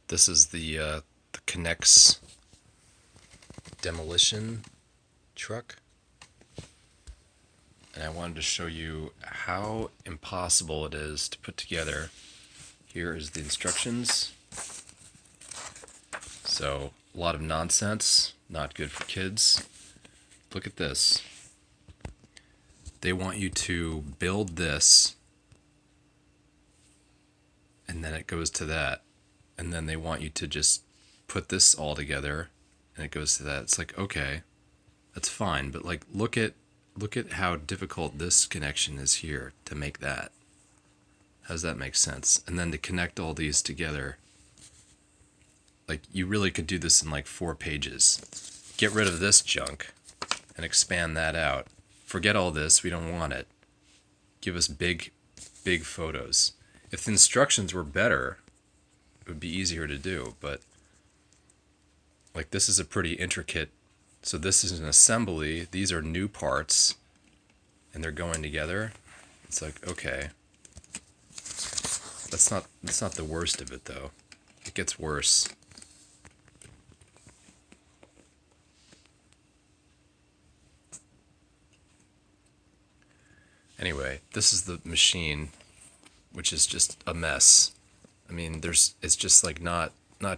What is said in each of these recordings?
This is the Connects demolition truck, and I wanted to show you how impossible it is to put together. Here is the instructions. So a lot of nonsense, not good for kids. Look at this. They want you to build this, and then it goes to that, and then they want you to just put this all together, and it goes to that. It's like, okay, that's fine, but like look at how difficult this connection is here to make that. How does that make sense? And then to connect all these together, like you really could do this in like 4 pages. Get rid of this junk and expand that out. Forget all this, we don't want it. Give us big photos. If the instructions were better, it would be easier to do, but like this is a pretty intricate, so this is an assembly, these are new parts, and they're going together. It's like, okay. That's not the worst of it though. It gets worse. Anyway, this is the machine, which is just a mess. I mean, it's just like not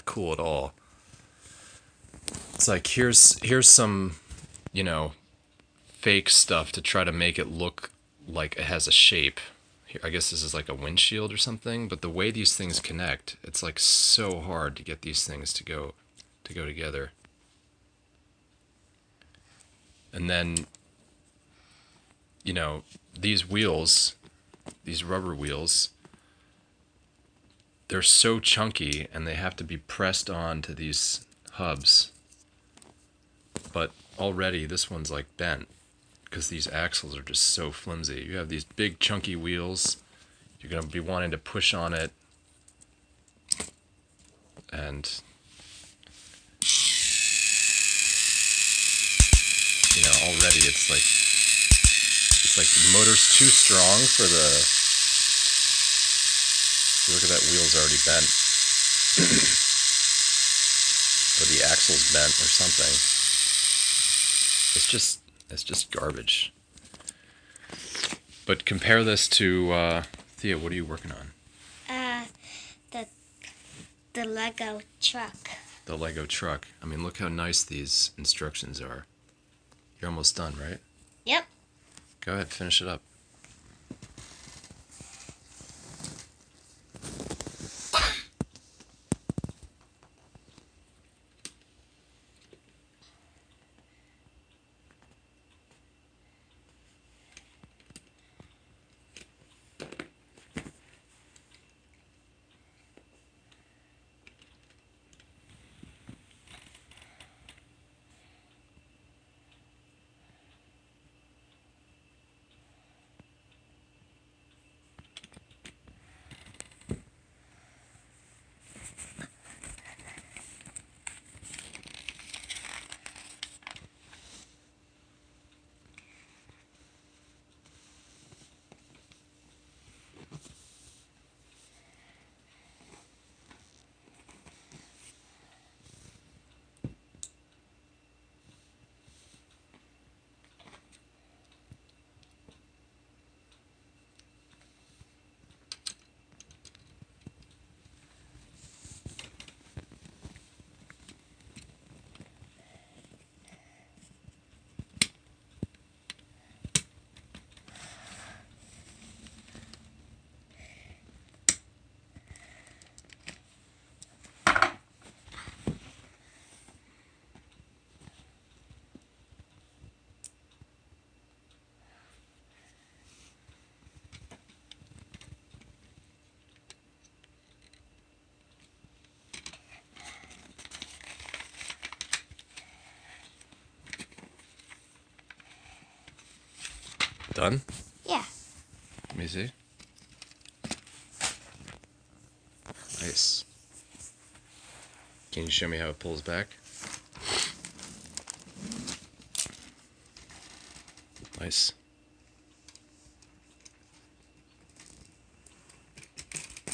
cool at all. It's like here's some, fake stuff to try to make it look like it has a shape. Here, I guess this is like a windshield or something, but the way these things connect, it's like so hard to get these things to go together. And then these wheels, these rubber wheels, they're so chunky and they have to be pressed on to these hubs. But already this one's like bent because these axles are just so flimsy. You have these big chunky wheels, you're going to be wanting to push on it, and already it's like the motor's too strong for the, look at that, wheel's already bent. Or the axle's bent or something. It's just garbage. But compare this to Thea, what are you working on? The Lego truck. The Lego truck. I mean, look how nice these instructions are. You're almost done, right? Yep. Go ahead, finish it up. Done? Yeah. Let me see. Nice. Can you show me how it pulls back? Nice.